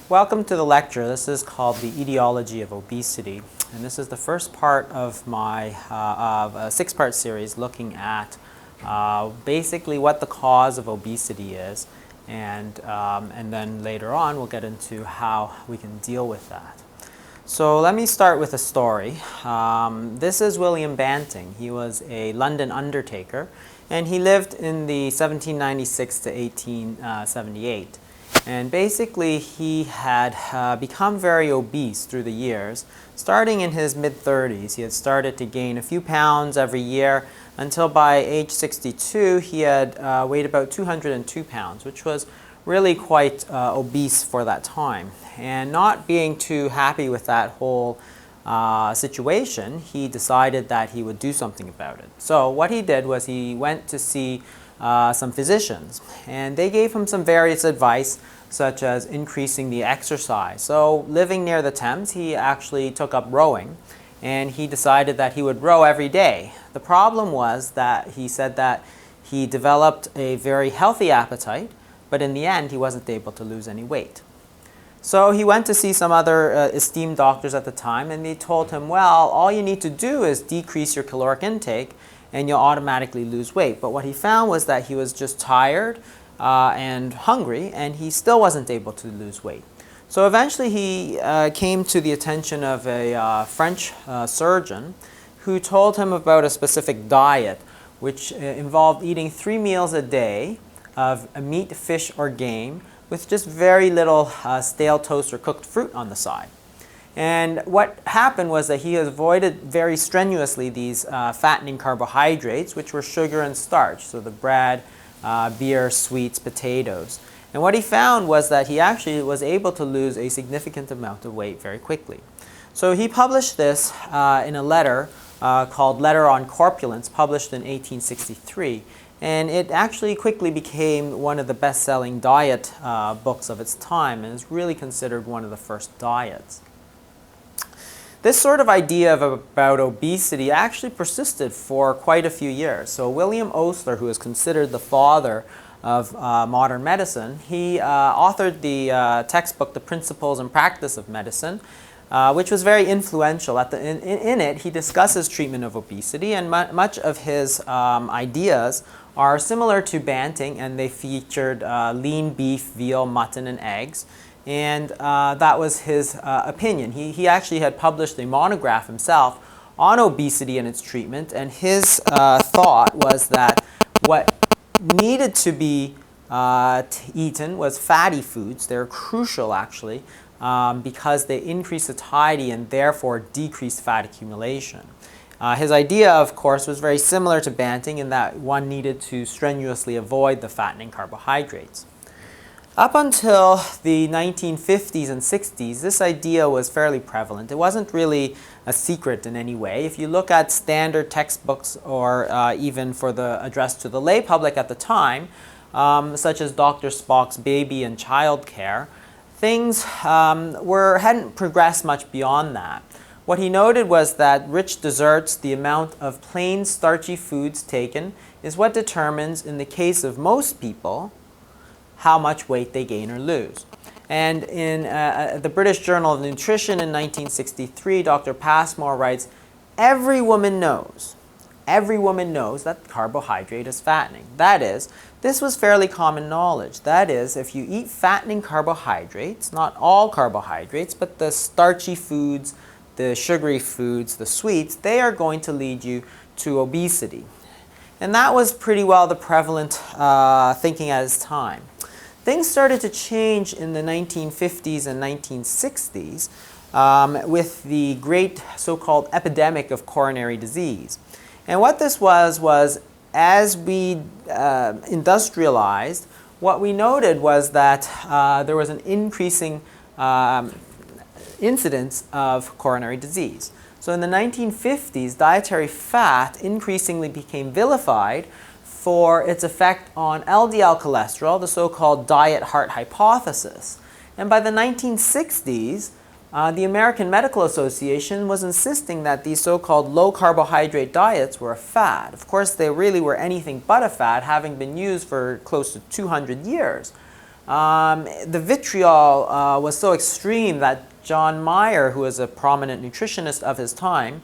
Welcome to the lecture. This is called The Etiology of Obesity, and this is the first part of my of a six-part series looking at basically what the cause of obesity is, and then later on we'll get into how we can deal with that. So let me start with a story. This is William Banting. He was a London undertaker, and he lived in the 1796 to 1878. And basically, he had become very obese through the years. Starting in his mid-30s, he had started to gain a few pounds every year until by age 62, he had weighed about 202 pounds, which was really quite obese for that time. And not being too happy with that whole situation, he decided that he would do something about it. So what he did was he went to see some physicians, and they gave him some various advice, such as increasing the exercise. So living near the Thames, he actually took up rowing, and he decided that he would row every day. The problem was that he said that he developed a very healthy appetite, but in the end he wasn't able to lose any weight. So he went to see some other esteemed doctors at the time, and they told him, well, all you need to do is decrease your caloric intake and you'll automatically lose weight. But what he found was that he was just tired and hungry, and he still wasn't able to lose weight. So eventually he came to the attention of a French surgeon who told him about a specific diet which involved eating 3 meals a day of meat, fish, or game with just very little stale toast or cooked fruit on the side. And what happened was that he avoided very strenuously these fattening carbohydrates, which were sugar and starch, so the bread, beer, sweets, potatoes. And what he found was that he actually was able to lose a significant amount of weight very quickly. So he published this in a letter called Letter on Corpulence, published in 1863. And it actually quickly became one of the best-selling diet books of its time, and is really considered one of the first diets. This sort of idea about obesity actually persisted for quite a few years. So William Osler, who is considered the father of modern medicine, he authored the textbook, The Principles and Practice of Medicine, which was very influential. In it, he discusses treatment of obesity, and much of his ideas are similar to Banting, and they featured lean beef, veal, mutton, and eggs. And that was his opinion. He actually had published a monograph himself on obesity and its treatment, and his thought was that what needed to be eaten was fatty foods. They're crucial, actually, because they increase satiety and therefore decrease fat accumulation. His idea, of course, was very similar to Banting in that one needed to strenuously avoid the fattening carbohydrates. Up until the 1950s and 60s, this idea was fairly prevalent. It wasn't really a secret in any way. If you look at standard textbooks, or even for the address to the lay public at the time, such as Dr. Spock's Baby and Child Care, things hadn't progressed much beyond that. What he noted was that rich desserts, the amount of plain starchy foods taken, is what determines, in the case of most people, how much weight they gain or lose. And in the British Journal of Nutrition in 1963, Dr. Passmore writes, every woman knows that carbohydrate is fattening. That is, this was fairly common knowledge. That is, if you eat fattening carbohydrates, not all carbohydrates, but the starchy foods, the sugary foods, the sweets, they are going to lead you to obesity. And that was pretty well the prevalent thinking at its time. Things started to change in the 1950s and 1960s with the great so-called epidemic of coronary disease. And what this was as we industrialized, what we noted was that there was an increasing incidence of coronary disease. So in the 1950s, dietary fat increasingly became vilified for its effect on LDL cholesterol, the so-called diet heart hypothesis. And by the 1960s, the American Medical Association was insisting that these so-called low-carbohydrate diets were a fad. Of course, they really were anything but a fad, having been used for close to 200 years. the vitriol was so extreme that John Meyer, who was a prominent nutritionist of his time,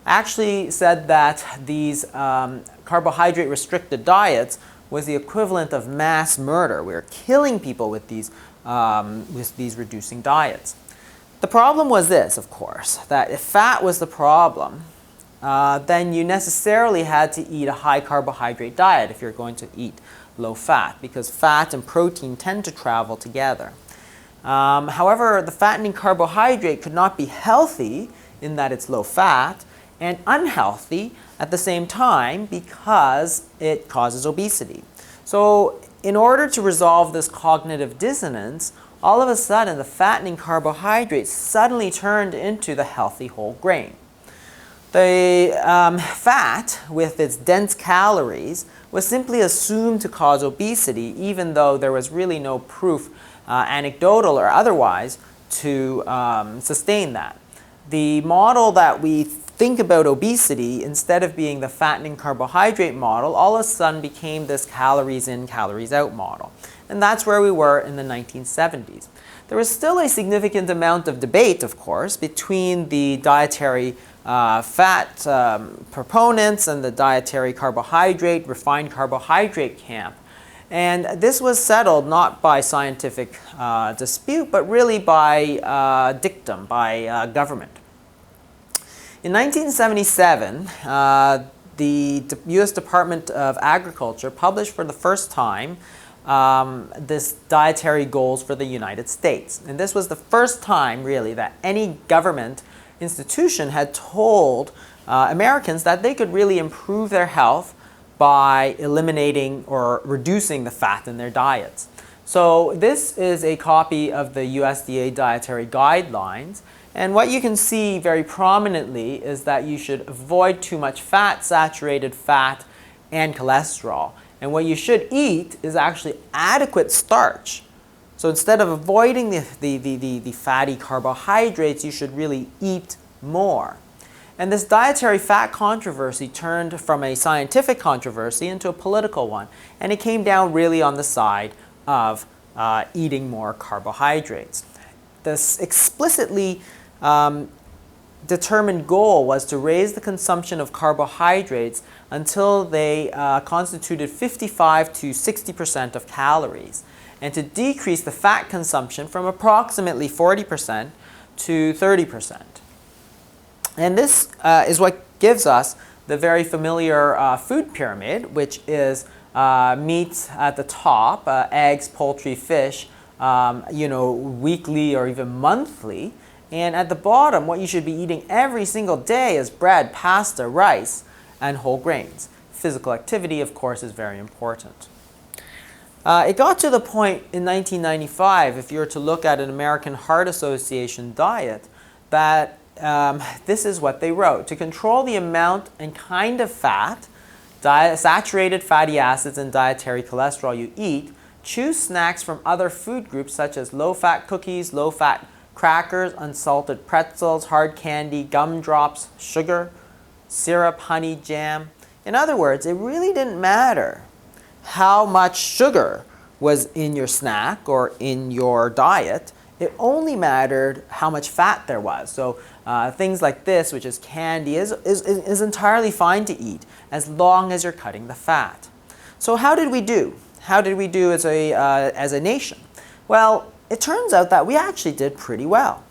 actually said that these carbohydrate-restricted diets was the equivalent of mass murder. We were killing people with these reducing diets. The problem was this, of course, that if fat was the problem, then you necessarily had to eat a high carbohydrate diet if you're going to eat low fat, because fat and protein tend to travel together. However, the fattening carbohydrate could not be healthy in that it's low fat and unhealthy at the same time because it causes obesity. So in order to resolve this cognitive dissonance, all of a sudden the fattening carbohydrate suddenly turned into the healthy whole grain. The fat, with its dense calories, was simply assumed to cause obesity, even though there was really no proof, anecdotal or otherwise, to sustain that. The model that we think about obesity, instead of being the fattening carbohydrate model, all of a sudden became this calories in, calories out model. And that's where we were in the 1970s. There was still a significant amount of debate, of course, between the dietary fat proponents and the dietary carbohydrate, refined carbohydrate camp. And this was settled not by scientific dispute, but really by dictum, by government. In 1977, the U.S. Department of Agriculture published for the first time this dietary goals for the United States. And this was the first time, really, that any government institution had told Americans that they could really improve their health by eliminating or reducing the fat in their diets. So this is a copy of the USDA dietary guidelines. And what you can see very prominently is that you should avoid too much fat, saturated fat, and cholesterol. And what you should eat is actually adequate starch. So instead of avoiding the fatty carbohydrates, you should really eat more. And this dietary fat controversy turned from a scientific controversy into a political one. And it came down really on the side of eating more carbohydrates. This explicitly determined goal was to raise the consumption of carbohydrates until they constituted 55 to 60% of calories, and to decrease the fat consumption from approximately 40% to 30%. And this is what gives us the very familiar food pyramid, which is meats at the top, eggs, poultry, fish, weekly or even monthly. And at the bottom, what you should be eating every single day is bread, pasta, rice, and whole grains. Physical activity, of course, is very important. It got to the point in 1995, if you were to look at an American Heart Association diet, that this is what they wrote. To control the amount and kind of fat, saturated fatty acids, and dietary cholesterol you eat, choose snacks from other food groups such as low-fat cookies, low-fat crackers, unsalted pretzels, hard candy, gumdrops, sugar, syrup, honey, jam. In other words, it really didn't matter how much sugar was in your snack or in your diet. It only mattered how much fat there was. So things like this, which is candy, is entirely fine to eat as long as you're cutting the fat. So how did we do? How did we do as a nation? Well, it turns out that we actually did pretty well.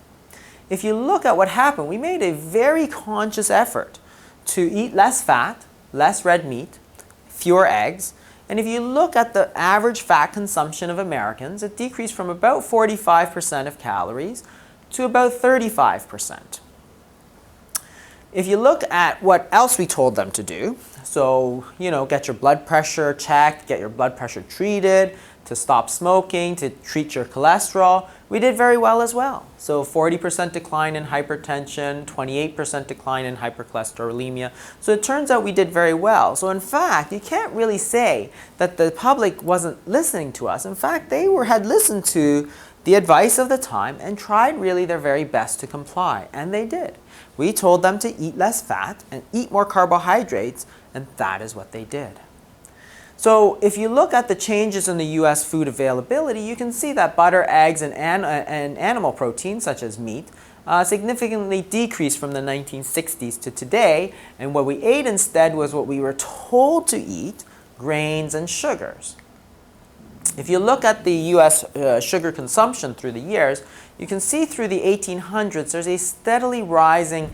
If you look at what happened, we made a very conscious effort to eat less fat, less red meat, fewer eggs. And if you look at the average fat consumption of Americans, it decreased from about 45% of calories to about 35%. If you look at what else we told them to do, so, get your blood pressure checked, get your blood pressure treated, to stop smoking, to treat your cholesterol, we did very well as well. So 40% decline in hypertension, 28% decline in hypercholesterolemia. So it turns out we did very well. So in fact, you can't really say that the public wasn't listening to us. In fact, they had listened to the advice of the time and tried really their very best to comply, and they did. We told them to eat less fat and eat more carbohydrates, and that is what they did. So if you look at the changes in the U.S. food availability, you can see that butter, eggs, and animal protein, such as meat, significantly decreased from the 1960s to today, and what we ate instead was what we were told to eat, grains and sugars. If you look at the U.S. Sugar consumption through the years, you can see through the 1800s there's a steadily rising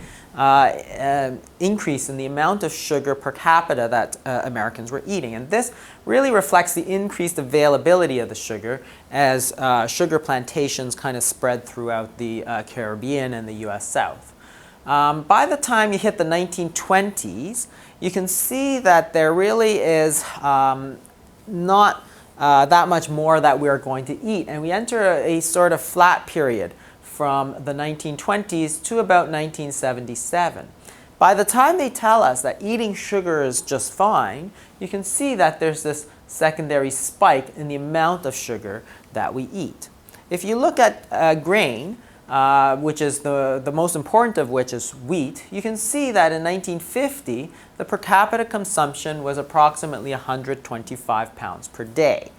increase in the amount of sugar per capita that Americans were eating. And this really reflects the increased availability of the sugar as sugar plantations kind of spread throughout the Caribbean and the U.S. South. By the time you hit the 1920s, you can see that there really is not that much more that we are going to eat. And we enter a sort of flat period from the 1920s to about 1977. By the time they tell us that eating sugar is just fine, you can see that there's this secondary spike in the amount of sugar that we eat. If you look at grain, which is the most important of which is wheat, you can see that in 1950, the per capita consumption was approximately 125 pounds per day.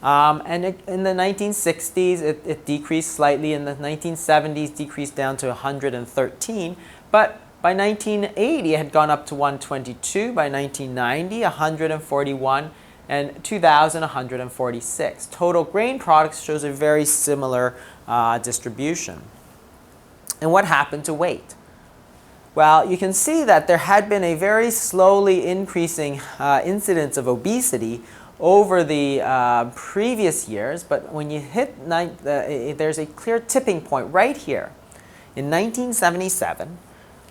And in the 1960s, it decreased slightly. In the 1970s, decreased down to 113. But by 1980, it had gone up to 122. By 1990, 141. And 2000, 146. Total grain products shows a very similar distribution. And what happened to weight? Well, you can see that there had been a very slowly increasing incidence of obesity over the previous years, but when you hit, there's a clear tipping point right here. In 1977,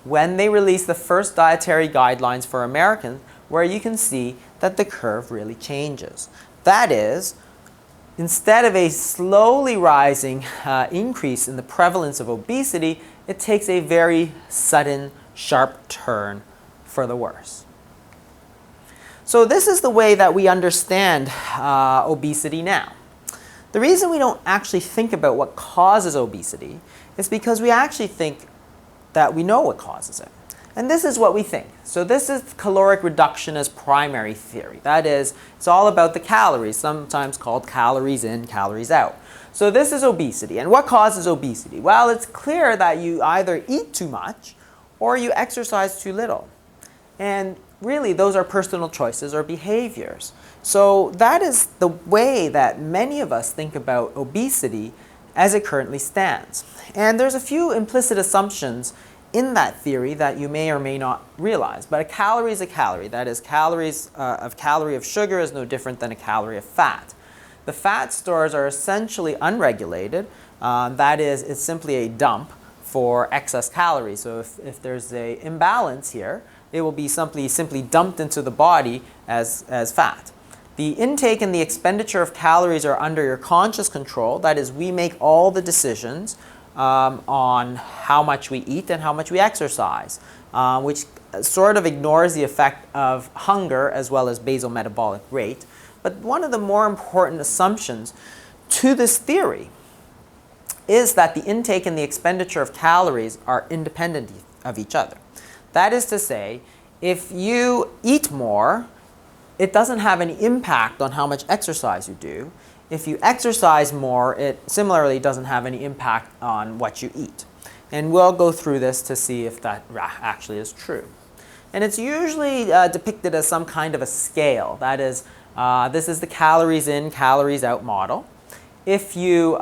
when they released the first dietary guidelines for Americans, where you can see that the curve really changes. That is, instead of a slowly rising increase in the prevalence of obesity, it takes a very sudden, sharp turn for the worse. So this is the way that we understand obesity now. The reason we don't actually think about what causes obesity is because we actually think that we know what causes it. And this is what we think. So this is caloric reduction as primary theory. That is, it's all about the calories, sometimes called calories in, calories out. So this is obesity. And what causes obesity? Well, it's clear that you either eat too much or you exercise too little. And really, those are personal choices or behaviors. So that is the way that many of us think about obesity as it currently stands. And there's a few implicit assumptions in that theory that you may or may not realize. But a calorie is a calorie. That is, calorie of sugar is no different than a calorie of fat. The fat stores are essentially unregulated. That is, it's simply a dump for excess calories. So if there's an imbalance here, it will be simply dumped into the body as fat. The intake and the expenditure of calories are under your conscious control. That is, we make all the decisions on how much we eat and how much we exercise, which sort of ignores the effect of hunger as well as basal metabolic rate. But one of the more important assumptions to this theory is that the intake and the expenditure of calories are independent of each other. That is to say, if you eat more, it doesn't have any impact on how much exercise you do. If you exercise more, it similarly doesn't have any impact on what you eat. And we'll go through this to see if that actually is true. And it's usually depicted as some kind of a scale. That is, this is the calories in, calories out model. If you,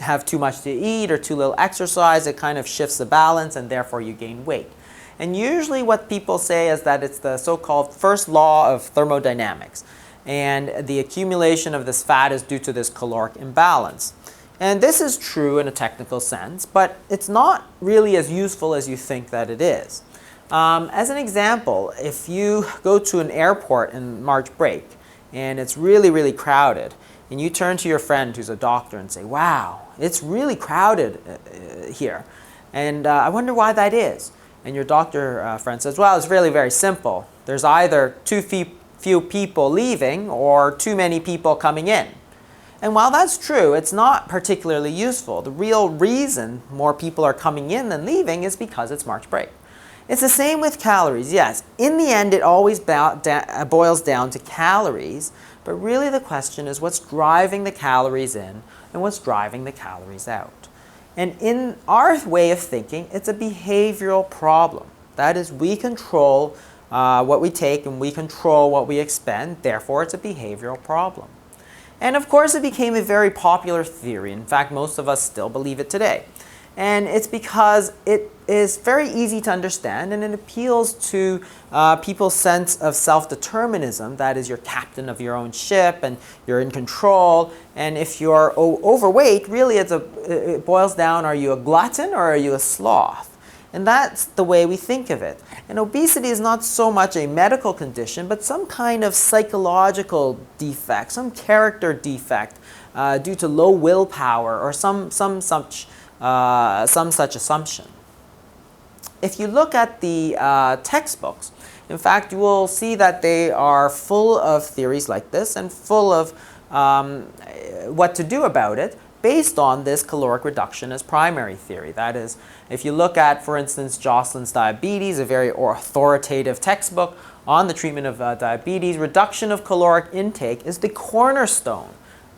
have too much to eat or too little exercise, it kind of shifts the balance and therefore you gain weight. And usually what people say is that it's the so-called first law of thermodynamics. And the accumulation of this fat is due to this caloric imbalance. And this is true in a technical sense, but it's not really as useful as you think that it is. As an example, if you go to an airport in March break and it's really, really crowded, and you turn to your friend who's a doctor and say, wow, it's really crowded here. And I wonder why that is. And your doctor friend says, well, it's really very simple. There's either too few people leaving or too many people coming in. And while that's true, it's not particularly useful. The real reason more people are coming in than leaving is because it's March break. It's the same with calories, yes. In the end, it always boils down to calories, but really the question is what's driving the calories in and what's driving the calories out. And in our way of thinking, it's a behavioral problem. That is, we control what we take and we control what we expend, therefore it's a behavioral problem. And of course it became a very popular theory. In fact, most of us still believe it today. And it's because it is very easy to understand and it appeals to people's sense of self-determinism. That is, you're captain of your own ship and you're in control. And if you're overweight, really it boils down, are you a glutton or are you a sloth? And that's the way we think of it. And obesity is not so much a medical condition, but some kind of psychological defect, some character defect due to low willpower or some such assumption. If you look at the textbooks, in fact, you will see that they are full of theories like this and full of what to do about it based on this caloric reduction as primary theory. That is, if you look at, for instance, Jocelyn's Diabetes, a very authoritative textbook on the treatment of diabetes, reduction of caloric intake is the cornerstone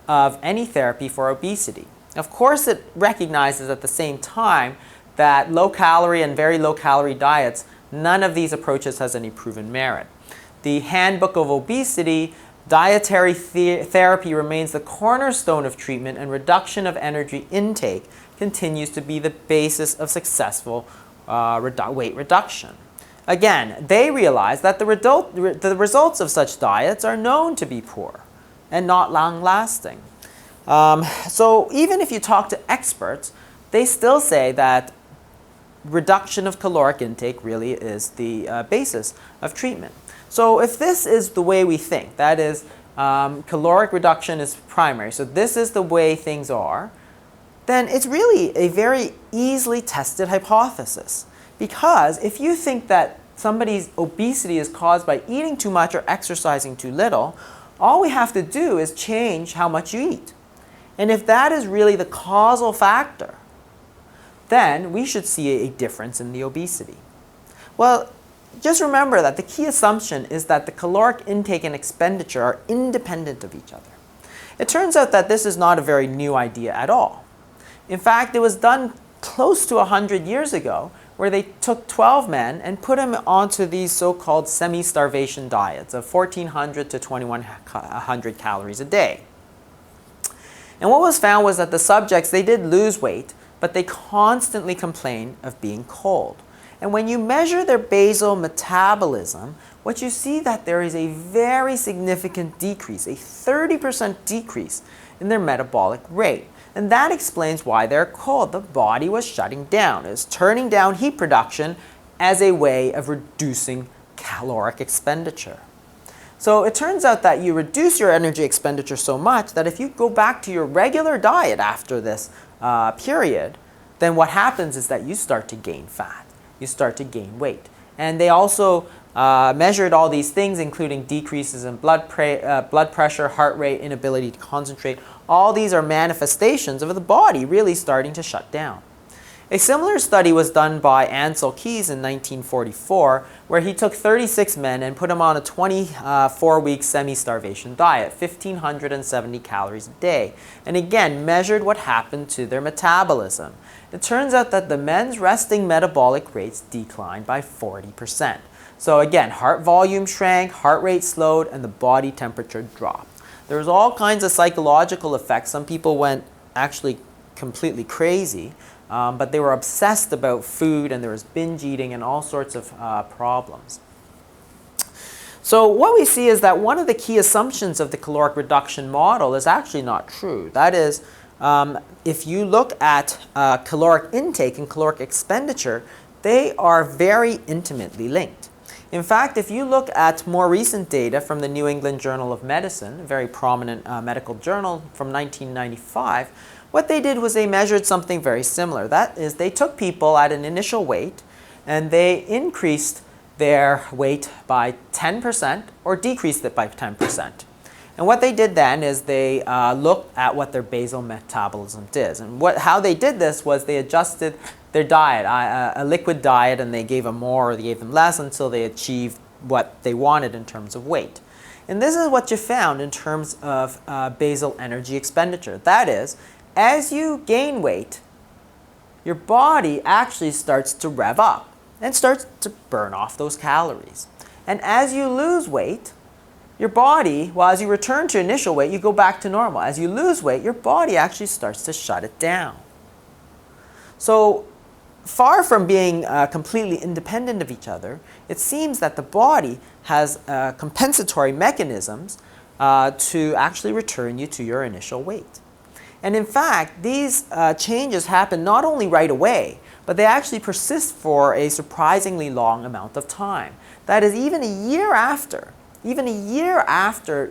of any therapy for obesity. Of course, it recognizes at the same time that low-calorie and very low-calorie diets, none of these approaches has any proven merit. The Handbook of Obesity, dietary therapy remains the cornerstone of treatment, and reduction of energy intake continues to be the basis of successful weight reduction. Again, they realize that the results of such diets are known to be poor and not long-lasting. So even if you talk to experts, they still say that reduction of caloric intake really is the basis of treatment. So if this is the way we think, that is, caloric reduction is primary, so this is the way things are, then it's really a very easily tested hypothesis. Because if you think that somebody's obesity is caused by eating too much or exercising too little, all we have to do is change how much you eat. And if that is really the causal factor, then we should see a difference in the obesity. Well, just remember that the key assumption is that the caloric intake and expenditure are independent of each other. It turns out that this is not a very new idea at all. In fact, it was done close to 100 years ago, where they took 12 men and put them onto these so-called semi-starvation diets of 1,400 to 2,100 calories a day. And what was found was that the subjects, they did lose weight, but they constantly complained of being cold. And when you measure their basal metabolism, what you see that there is a very significant decrease, a 30% decrease in their metabolic rate. And that explains why they're cold. The body was shutting down. It was turning down heat production as a way of reducing caloric expenditure. So it turns out that you reduce your energy expenditure so much that if you go back to your regular diet after this period, then what happens is that you start to gain fat. You start to gain weight. And they also measured all these things, including decreases in blood pressure, heart rate, inability to concentrate. All these are manifestations of the body really starting to shut down. A similar study was done by Ansel Keys in 1944, where he took 36 men and put them on a 24-week semi-starvation diet, 1,570 calories a day, and again measured what happened to their metabolism. It turns out that the men's resting metabolic rates declined by 40%. So again, heart volume shrank, heart rate slowed, and the body temperature dropped. There was all kinds of psychological effects. Some people went actually completely crazy. But they were obsessed about food, and there was binge eating and all sorts of problems. So what we see is that one of the key assumptions of the caloric reduction model is actually not true. That is, if you look at caloric intake and caloric expenditure, they are very intimately linked. In fact, if you look at more recent data from the New England Journal of Medicine, a very prominent medical journal from 1995, what they did was they measured something very similar. That is, they took people at an initial weight and they increased their weight by 10% or decreased it by 10%. And what they did then is they looked at what their basal metabolism did. And how they did this was they adjusted their diet, a liquid diet, and they gave them more or they gave them less until they achieved what they wanted in terms of weight. And this is what you found in terms of basal energy expenditure. That is, as you gain weight, your body actually starts to rev up and starts to burn off those calories. And as you lose weight, your body, well, as you return to initial weight, you go back to normal. As you lose weight, your body actually starts to shut it down. So far from being completely independent of each other, it seems that the body has compensatory mechanisms to actually return you to your initial weight. And in fact, these changes happen not only right away, but they actually persist for a surprisingly long amount of time. That is, even a year after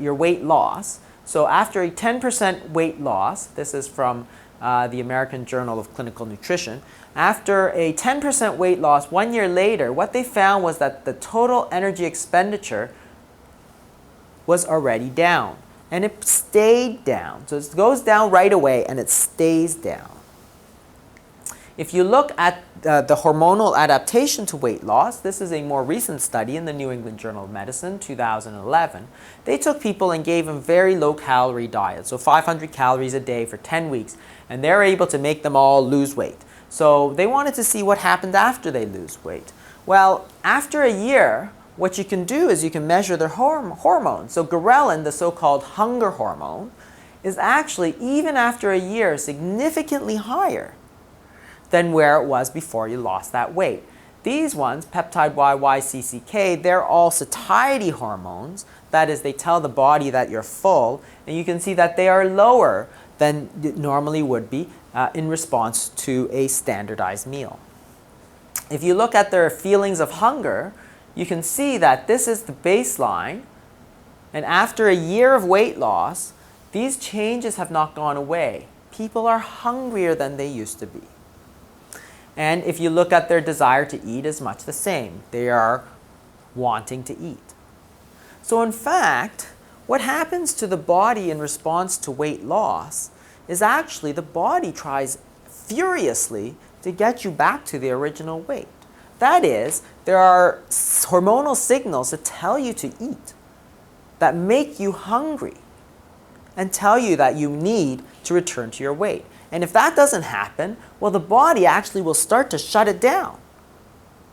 your weight loss, so after a 10% weight loss, this is from the American Journal of Clinical Nutrition, after a 10% weight loss 1 year later, what they found was that the total energy expenditure was already down. And it stayed down. So it goes down right away and it stays down. If you look at the hormonal adaptation to weight loss, this is a more recent study in the New England Journal of Medicine, 2011. They took people and gave them very low-calorie diets, so 500 calories a day for 10 weeks, and they're able to make them all lose weight. So they wanted to see what happened after they lose weight. Well, after a year, what you can do is you can measure their hormones. So ghrelin, the so-called hunger hormone, is actually, even after a year, significantly higher than where it was before you lost that weight. These ones, peptide YYCCK, they're all satiety hormones. That is, they tell the body that you're full, and you can see that they are lower than it normally would be in response to a standardized meal. If you look at their feelings of hunger, you can see that this is the baseline, and after a year of weight loss, these changes have not gone away. People are hungrier than they used to be. And if you look at their desire to eat, is much the same. They are wanting to eat. So in fact, what happens to the body in response to weight loss is actually the body tries furiously to get you back to the original weight. That is, there are hormonal signals that tell you to eat, that make you hungry, and tell you that you need to return to your weight. And if that doesn't happen, well, the body actually will start to shut it down.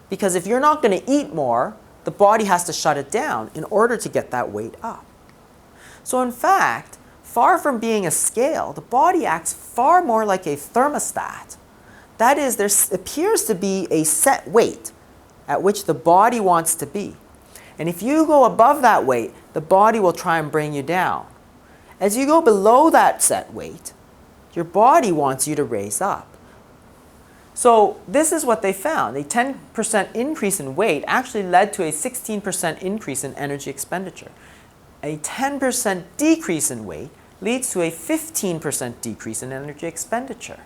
Because if you're not going to eat more, the body has to shut it down in order to get that weight up. So in fact, far from being a scale, the body acts far more like a thermostat. That is, there appears to be a set weight at which the body wants to be. And if you go above that weight, the body will try and bring you down. As you go below that set weight, your body wants you to raise up. So this is what they found. A 10% increase in weight actually led to a 16% increase in energy expenditure. A 10% decrease in weight leads to a 15% decrease in energy expenditure.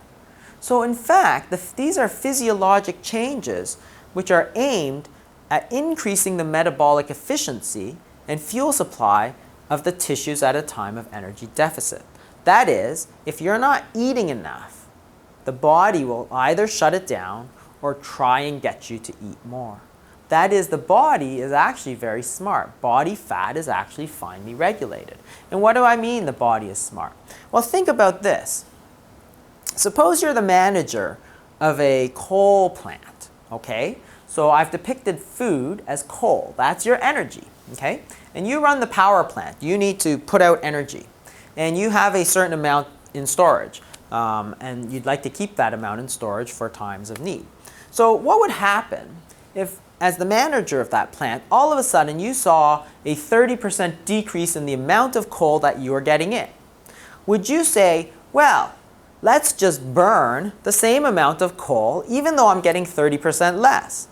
So in fact, these are physiologic changes which are aimed at increasing the metabolic efficiency and fuel supply of the tissues at a time of energy deficit. That is, if you're not eating enough, the body will either shut it down or try and get you to eat more. That is, the body is actually very smart. Body fat is actually finely regulated. And what do I mean the body is smart? Well, think about this. Suppose you're the manager of a coal plant, okay? So I've depicted food as coal. That's your energy, okay? And you run the power plant. You need to put out energy. And you have a certain amount in storage. And you'd like to keep that amount in storage for times of need. So what would happen if, as the manager of that plant, all of a sudden you saw a 30% decrease in the amount of coal that you are getting in? Would you say, well, let's just burn the same amount of coal even though I'm getting 30% less?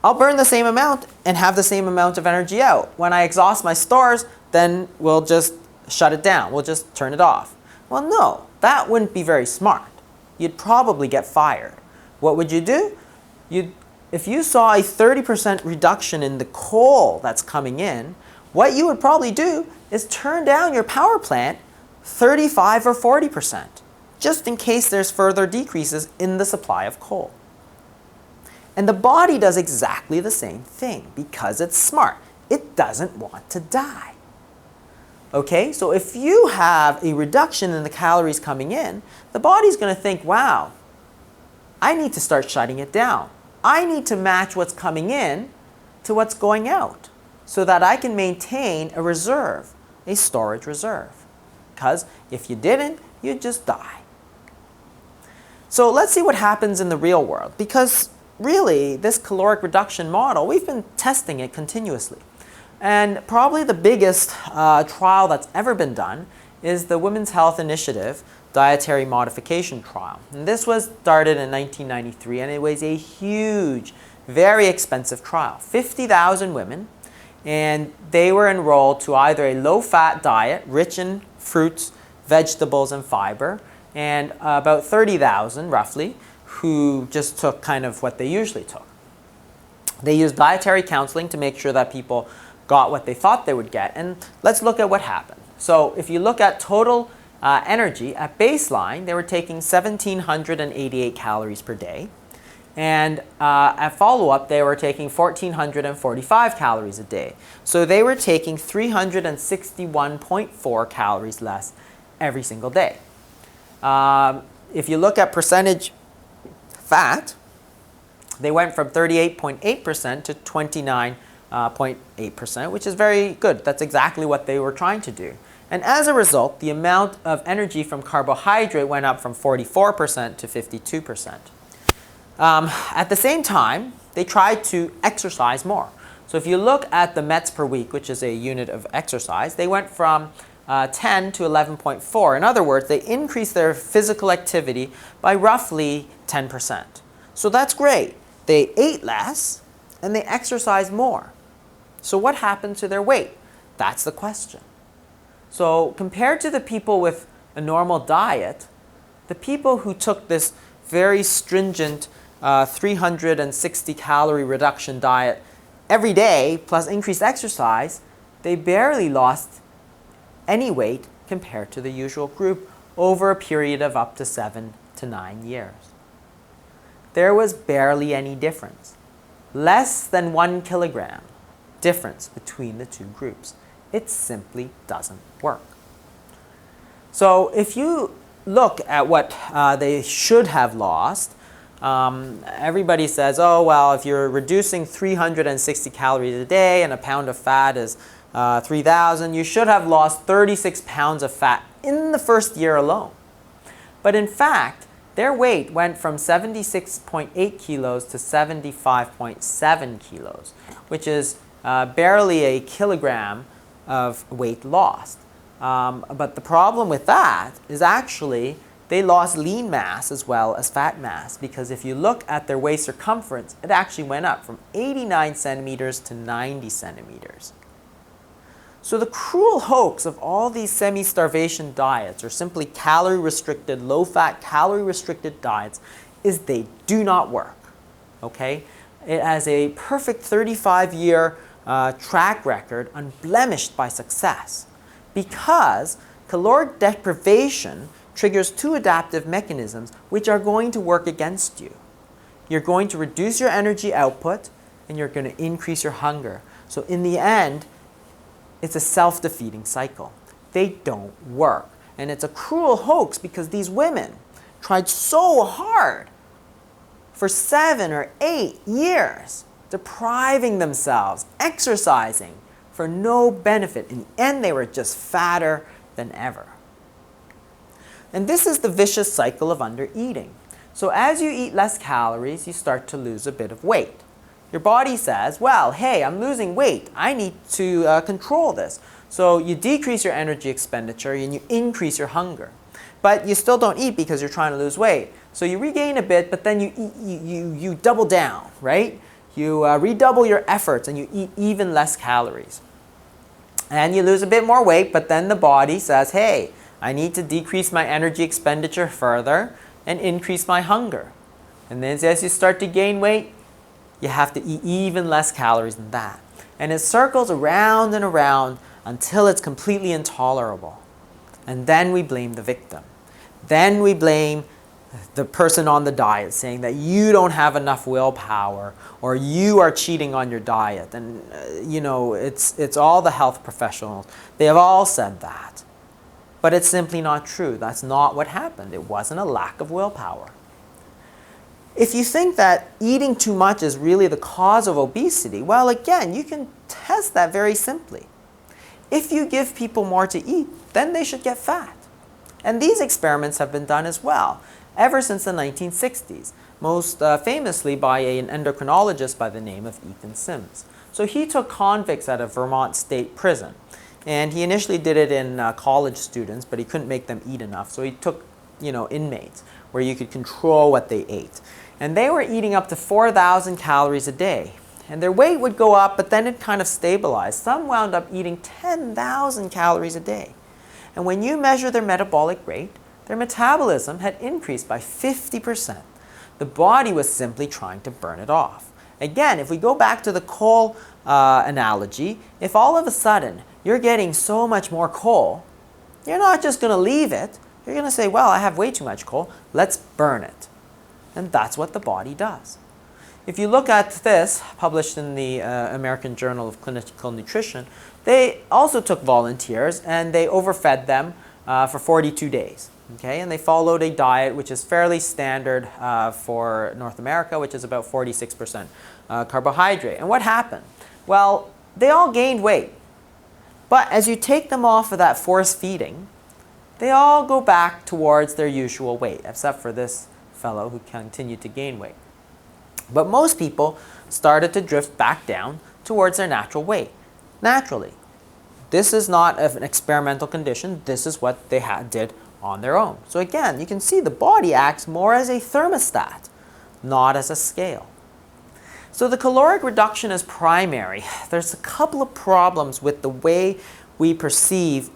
I'll burn the same amount and have the same amount of energy out. When I exhaust my stores, then we'll just shut it down. We'll just turn it off. Well, no, that wouldn't be very smart. You'd probably get fired. What would you do? If you saw a 30% reduction in the coal that's coming in, what you would probably do is turn down your power plant 35 or 40%, just in case there's further decreases in the supply of coal. And the body does exactly the same thing because it's smart. It doesn't want to die. Okay, so if you have a reduction in the calories coming in, the body's going to think, wow, I need to start shutting it down. I need to match what's coming in to what's going out so that I can maintain a reserve, a storage reserve. Because if you didn't, you'd just die. So let's see what happens in the real world, because really this caloric reduction model, we've been testing it continuously. And probably the biggest trial that's ever been done is the Women's Health Initiative Dietary Modification Trial. And this was started in 1993, and it was a huge, very expensive trial. 50,000 women, and they were enrolled to either a low-fat diet, rich in fruits, vegetables, and fiber, and about 30,000, roughly, who just took kind of what they usually took. They used dietary counseling to make sure that people got what they thought they would get. And let's look at what happened. So if you look at total energy, at baseline, they were taking 1,788 calories per day. And at follow-up, they were taking 1,445 calories a day. So they were taking 361.4 calories less every single day. If you look at percentage fat, they went from 38.8% to 29.8%, which is very good. That's exactly what they were trying to do. And as a result, the amount of energy from carbohydrate went up from 44% to 52%. At the same time, they tried to exercise more. So if you look at the METs per week, which is a unit of exercise, they went from 10 to 11.4. In other words, they increased their physical activity by roughly 10%. So that's great. They ate less and they exercised more. So what happened to their weight? That's the question. So compared to the people with a normal diet, the people who took this very stringent 360 calorie reduction diet every day plus increased exercise, they barely lost any weight compared to the usual group over a period of up to 7 to 9 years. There was barely any difference. Less than 1 kilogram difference between the two groups. It simply doesn't work. So if you look at what they should have lost, everybody says, oh, well, if you're reducing 360 calories a day and a pound of fat is 3,000, you should have lost 36 pounds of fat in the first year alone. But in fact, their weight went from 76.8 kilos to 75.7 kilos, which is barely a kilogram of weight lost. But the problem with that is actually they lost lean mass as well as fat mass, because if you look at their waist circumference, it actually went up from 89 centimeters to 90 centimeters. So the cruel hoax of all these semi-starvation diets, or simply calorie-restricted, low-fat, calorie-restricted diets, is they do not work. Okay? It has a perfect 35-year track record, unblemished by success, because caloric deprivation triggers two adaptive mechanisms which are going to work against you. You're going to reduce your energy output, and you're going to increase your hunger. So in the end, it's a self-defeating cycle. They don't work. And it's a cruel hoax because these women tried so hard for 7 or 8 years, depriving themselves, exercising for no benefit. In the end, they were just fatter than ever. And this is the vicious cycle of undereating. So as you eat less calories, you start to lose a bit of weight. Your body says, well, hey, I'm losing weight. I need to control this. So you decrease your energy expenditure and you increase your hunger. But you still don't eat because you're trying to lose weight. So you regain a bit, but then you double down, right? You redouble your efforts and you eat even less calories. And you lose a bit more weight, but then the body says, hey, I need to decrease my energy expenditure further and increase my hunger. And then as you start to gain weight, you have to eat even less calories than that. And it circles around and around until it's completely intolerable. And then we blame the victim. Then we blame the person on the diet, saying that you don't have enough willpower or you are cheating on your diet. And it's all the health professionals. They have all said that. But it's simply not true. That's not what happened. It wasn't a lack of willpower. If you think that eating too much is really the cause of obesity, well, again, you can test that very simply. If you give people more to eat, then they should get fat. And these experiments have been done as well, ever since the 1960s, most famously by an endocrinologist by the name of Ethan Sims. So he took convicts at a Vermont state prison, and he initially did it in college students, but he couldn't make them eat enough. So he took, inmates where you could control what they ate. And they were eating up to 4,000 calories a day. And their weight would go up, but then it kind of stabilized. Some wound up eating 10,000 calories a day. And when you measure their metabolic rate, their metabolism had increased by 50%. The body was simply trying to burn it off. Again, if we go back to the coal analogy, if all of a sudden you're getting so much more coal, you're not just going to leave it. You're going to say, well, I have way too much coal. Let's burn it. And that's what the body does. If you look at this, published in the American Journal of Clinical Nutrition, they also took volunteers and they overfed them for 42 days. Okay? And they followed a diet which is fairly standard for North America, which is about 46% carbohydrate. And what happened? Well, they all gained weight. But as you take them off of that force feeding, they all go back towards their usual weight, except for this fellow who continued to gain weight. But most people started to drift back down towards their natural weight, naturally. This is not an experimental condition. This is what they did on their own. So again, you can see the body acts more as a thermostat, not as a scale. So the caloric reduction is primary. There's a couple of problems with the way we perceive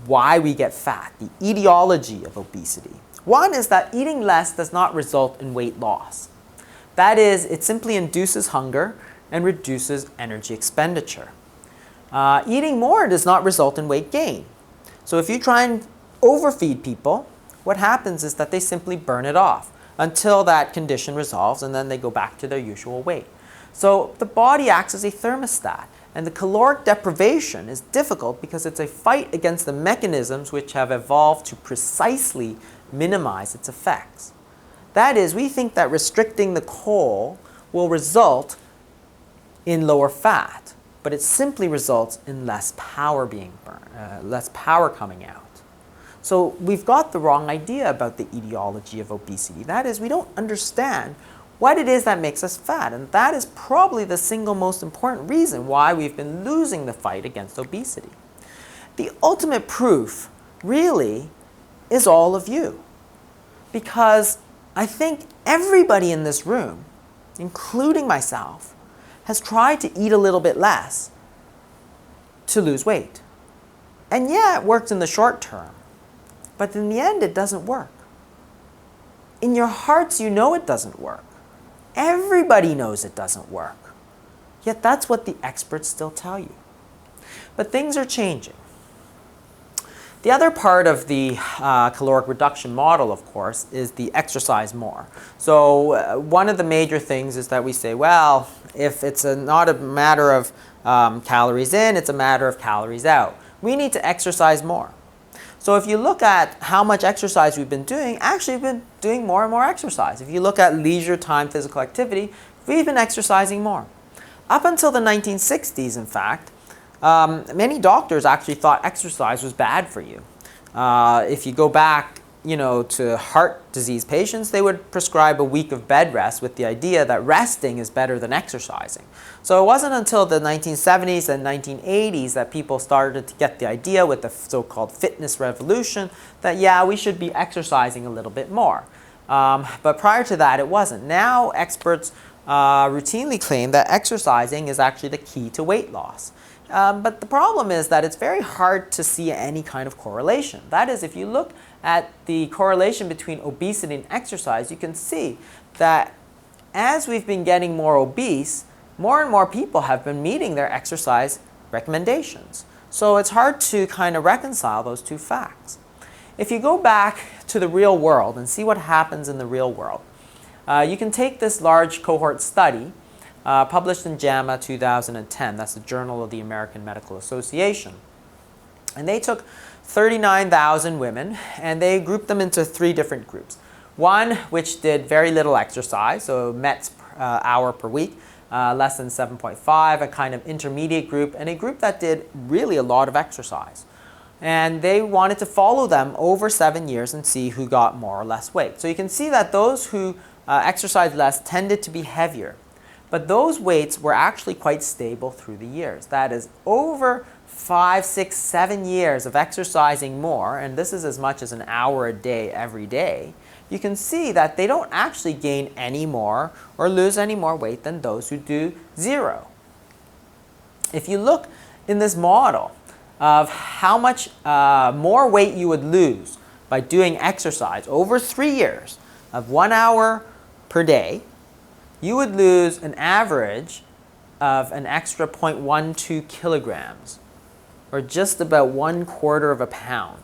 why we get fat, the etiology of obesity. One is that eating less does not result in weight loss. That is, it simply induces hunger and reduces energy expenditure. Eating more does not result in weight gain. So if you try and overfeed people, what happens is that they simply burn it off until that condition resolves, and then they go back to their usual weight. So the body acts as a thermostat, and the caloric deprivation is difficult because it's a fight against the mechanisms which have evolved to precisely minimize its effects. That is, we think that restricting the coal will result in lower fat, but it simply results in less power being burned, less power coming out. So we've got the wrong idea about the etiology of obesity. That is, we don't understand what it is that makes us fat, and that is probably the single most important reason why we've been losing the fight against obesity. The ultimate proof, really, is all of you. Because I think everybody in this room, including myself, has tried to eat a little bit less to lose weight. And yeah, it worked in the short term, but in the end, it doesn't work. In your hearts, you know it doesn't work. Everybody knows it doesn't work. Yet that's what the experts still tell you. But things are changing. The other part of the caloric reduction model, of course, is the exercise more. So one of the major things is that we say, well, if it's not a matter of calories in, it's a matter of calories out. We need to exercise more. So if you look at how much exercise we've been doing, actually we've been doing more and more exercise. If you look at leisure time physical activity, we've been exercising more. Up until the 1960s, in fact, many doctors actually thought exercise was bad for you. If you go back, to heart disease patients, they would prescribe a week of bed rest with the idea that resting is better than exercising. So it wasn't until the 1970s and 1980s that people started to get the idea with the so-called fitness revolution that, yeah, we should be exercising a little bit more. But prior to that, it wasn't. Now experts routinely claim that exercising is actually the key to weight loss. But the problem is that it's very hard to see any kind of correlation. That is, if you look at the correlation between obesity and exercise, you can see that as we've been getting more obese, more and more people have been meeting their exercise recommendations. So it's hard to kind of reconcile those two facts. if you go back to the real world and see what happens in the real world, you can take this large cohort study published in JAMA 2010. That's the Journal of the American Medical Association. And they took 39,000 women and they grouped them into 3 different groups. One which did very little exercise, so METs hour per week, less than 7.5, a kind of intermediate group, and a group that did really a lot of exercise. And they wanted to follow them over 7 years and see who got more or less weight. So you can see that those who exercised less tended to be heavier. But those weights were actually quite stable through the years. That is, over 5, 6, 7 years of exercising more, and this is as much as an hour a day every day, you can see that they don't actually gain any more or lose any more weight than those who do 0. If you look in this model of how much more weight you would lose by doing exercise over 3 years of 1 hour per day, you would lose an average of an extra 0.12 kilograms, or just about 1/4 of a pound.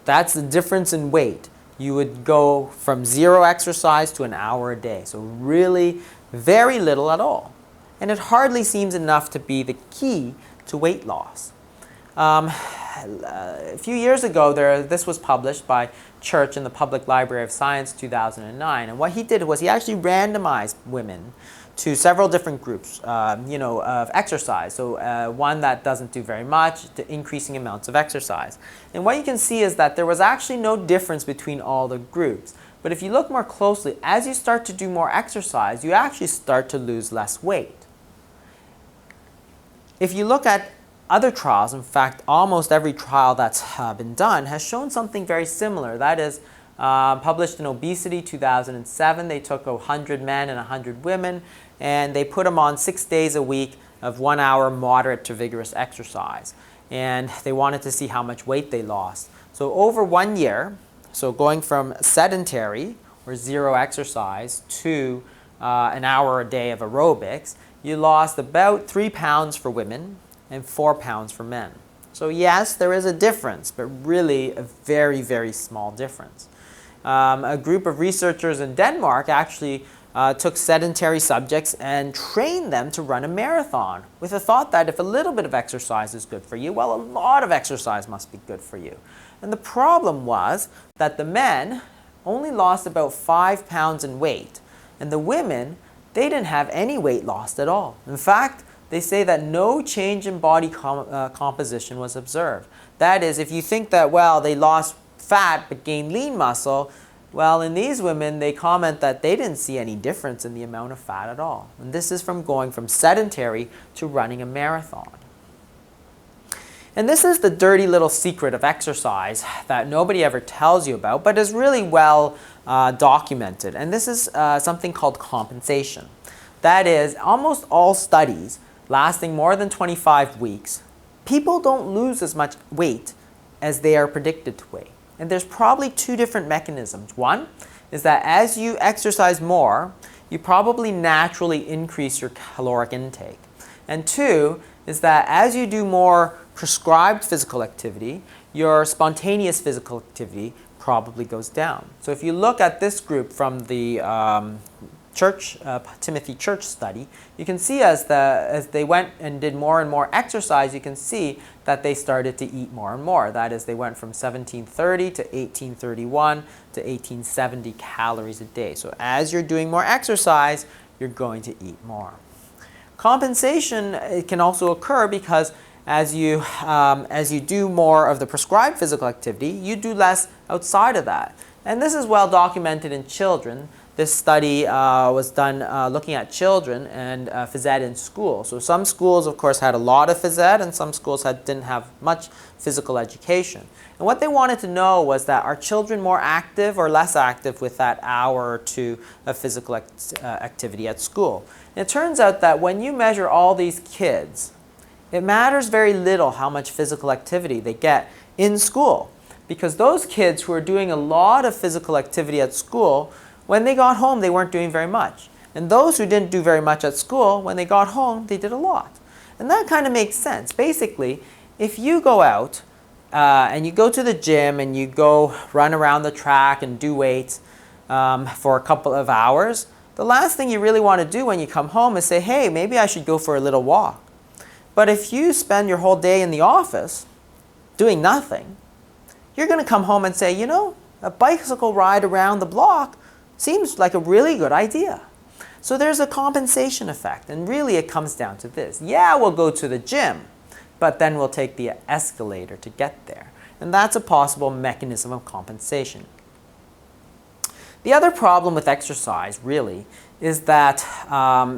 That's the difference in weight. You would go from 0 exercise to an hour a day. So really very little at all. And it hardly seems enough to be the key to weight loss. A few years ago, this was published by Church in the Public Library of Science 2009. And what he did was he actually randomized women to several different groups of exercise. So one that doesn't do very much to increasing amounts of exercise. And what you can see is that there was actually no difference between all the groups. But if you look more closely, as you start to do more exercise, you actually start to lose less weight. If you look at other trials, in fact, almost every trial that's been done has shown something very similar. That is, published in Obesity 2007, they took 100 men and 100 women, and they put them on 6 days a week of 1 hour moderate to vigorous exercise. And they wanted to see how much weight they lost. So over 1 year, so going from sedentary, or 0 exercise, to an hour a day of aerobics, you lost about 3 pounds for women and 4 pounds for men. So yes, there is a difference, but really a very, very small difference. A group of researchers in Denmark actually took sedentary subjects and trained them to run a marathon with the thought that if a little bit of exercise is good for you, well, a lot of exercise must be good for you. And the problem was that the men only lost about 5 pounds in weight, and the women, they didn't have any weight lost at all. In fact, they say that no change in body composition was observed. That is, if you think that, well, they lost fat but gained lean muscle, well, in these women, they comment that they didn't see any difference in the amount of fat at all. And this is from going from sedentary to running a marathon. And this is the dirty little secret of exercise that nobody ever tells you about, but is really well documented. And this is something called compensation. That is, almost all studies lasting more than 25 weeks, people don't lose as much weight as they are predicted to weigh. And there's probably 2 different mechanisms. One is that as you exercise more, you probably naturally increase your caloric intake. And 2 is that as you do more prescribed physical activity, your spontaneous physical activity probably goes down. So if you look at this group from the Timothy Church study, you can see as they went and did more and more exercise, you can see that they started to eat more and more. That is, they went from 1730 to 1831 to 1870 calories a day. So as you're doing more exercise, you're going to eat more. Compensation, it can also occur because as you do more of the prescribed physical activity, you do less outside of that. And this is well documented in children. This study was done looking at children and phys ed in school. So some schools, of course, had a lot of phys ed, and some schools didn't have much physical education. And what they wanted to know was that are children more active or less active with that hour or 2 of physical activity at school? And it turns out that when you measure all these kids, it matters very little how much physical activity they get in school. Because those kids who are doing a lot of physical activity at school, when they got home, they weren't doing very much. And those who didn't do very much at school, when they got home, they did a lot. And that kind of makes sense. Basically, if you go out and you go to the gym and you go run around the track and do weights for a couple of hours, the last thing you really want to do when you come home is say, hey, maybe I should go for a little walk. But if you spend your whole day in the office doing nothing, you're going to come home and say, you know, a bicycle ride around the block seems like a really good idea. So there's a compensation effect, and really it comes down to this. Yeah, we'll go to the gym, but then we'll take the escalator to get there. And that's a possible mechanism of compensation. The other problem with exercise, really, is that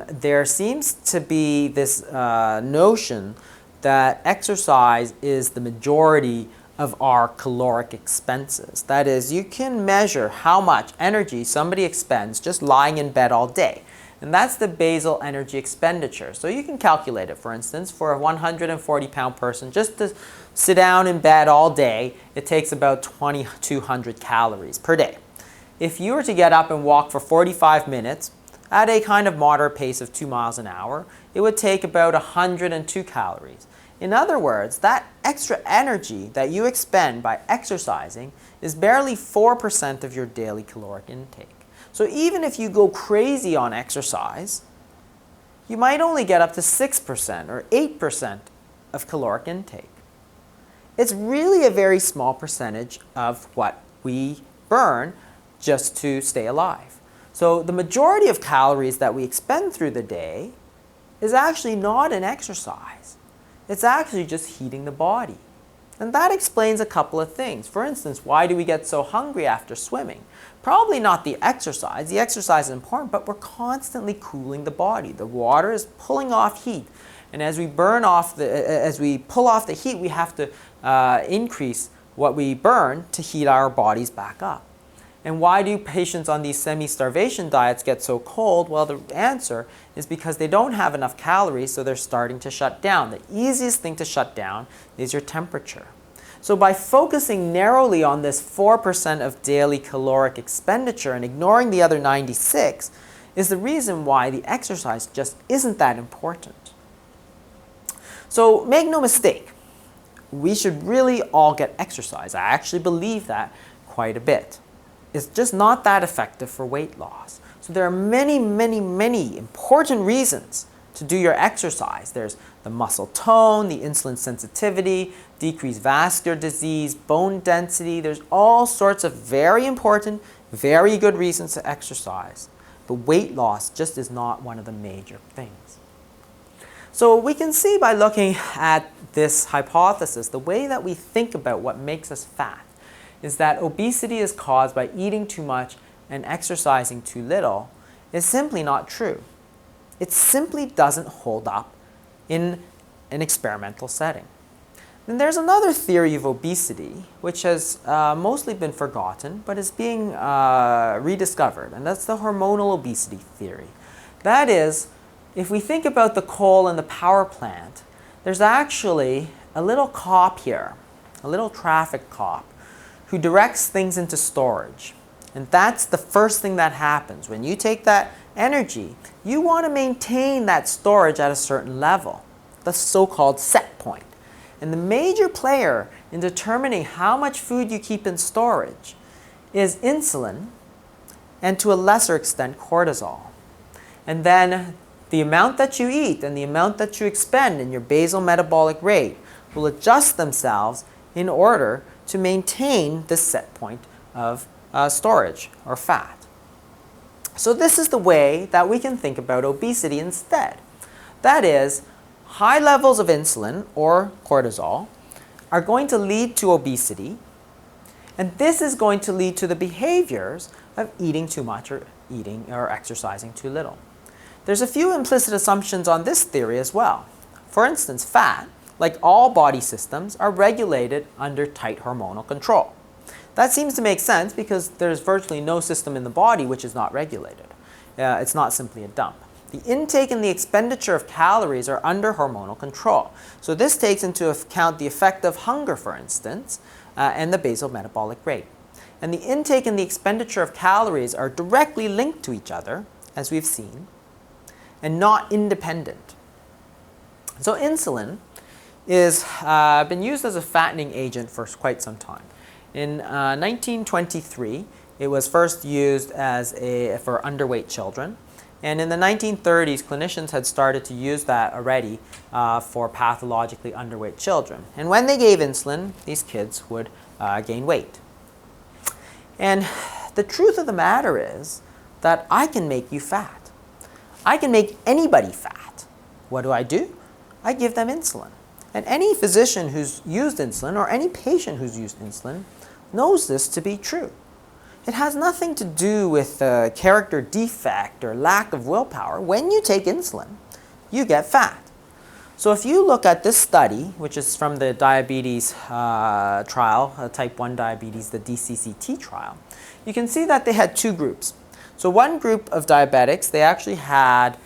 there seems to be this notion that exercise is the majority of our caloric expenses. That is, you can measure how much energy somebody expends just lying in bed all day. And that's the basal energy expenditure. So you can calculate it. For instance, for a 140-pound person, just to sit down in bed all day, it takes about 2,200 calories per day. If you were to get up and walk for 45 minutes at a kind of moderate pace of 2 miles an hour, it would take about 102 calories. In other words, that extra energy that you expend by exercising is barely 4% of your daily caloric intake. So even if you go crazy on exercise, you might only get up to 6% or 8% of caloric intake. It's really a very small percentage of what we burn just to stay alive. So the majority of calories that we expend through the day is actually not in exercise. It's actually just heating the body. And that explains a couple of things. For instance, why do we get so hungry after swimming? Probably not the exercise. The exercise is important, but we're constantly cooling the body. The water is pulling off heat. And as we pull off the heat, we have to increase what we burn to heat our bodies back up. And why do patients on these semi-starvation diets get so cold? Well, the answer is because they don't have enough calories, so they're starting to shut down. The easiest thing to shut down is your temperature. So by focusing narrowly on this 4% of daily caloric expenditure and ignoring the other 96 is the reason why the exercise just isn't that important. So make no mistake, we should really all get exercise. I actually believe that quite a bit. It's just not that effective for weight loss. So there are many, many, many important reasons to do your exercise. There's the muscle tone, the insulin sensitivity, decreased vascular disease, bone density. There's all sorts of very important, very good reasons to exercise. But weight loss just is not one of the major things. So we can see by looking at this hypothesis, the way that we think about what makes us fat is that obesity is caused by eating too much and exercising too little is simply not true. It simply doesn't hold up in an experimental setting. Then there's another theory of obesity which has mostly been forgotten but is being rediscovered, and that's the hormonal obesity theory. That is, if we think about the coal and the power plant, there's actually a little cop here, a little traffic cop, who directs things into storage. And that's the first thing that happens. When you take that energy, you want to maintain that storage at a certain level, the so-called set point. And the major player in determining how much food you keep in storage is insulin and to a lesser extent cortisol. And then the amount that you eat and the amount that you expend in your basal metabolic rate will adjust themselves in order to maintain this set point of storage or fat. So this is the way that we can think about obesity instead. That is, high levels of insulin or cortisol are going to lead to obesity, and this is going to lead to the behaviors of eating too much or eating or exercising too little. There's a few implicit assumptions on this theory as well. For instance, fat, like all body systems, are regulated under tight hormonal control. That seems to make sense because there's virtually no system in the body which is not regulated. It's not simply a dump. The intake and the expenditure of calories are under hormonal control. So this takes into account the effect of hunger, for instance, and the basal metabolic rate. And the intake and the expenditure of calories are directly linked to each other, as we've seen, and not independent. So insulin is been used as a fattening agent for quite some time. In 1923, it was first used for underweight children. And in the 1930s, clinicians had started to use that already for pathologically underweight children. And when they gave insulin, these kids would gain weight. And the truth of the matter is that I can make you fat. I can make anybody fat. What do? I give them insulin. And any physician who's used insulin or any patient who's used insulin knows this to be true. It has nothing to do with character defect or lack of willpower. When you take insulin, you get fat. So if you look at this study, which is from the diabetes trial, type 1 diabetes, the DCCT trial, you can see that they had two groups. So one group of diabetics, they actually had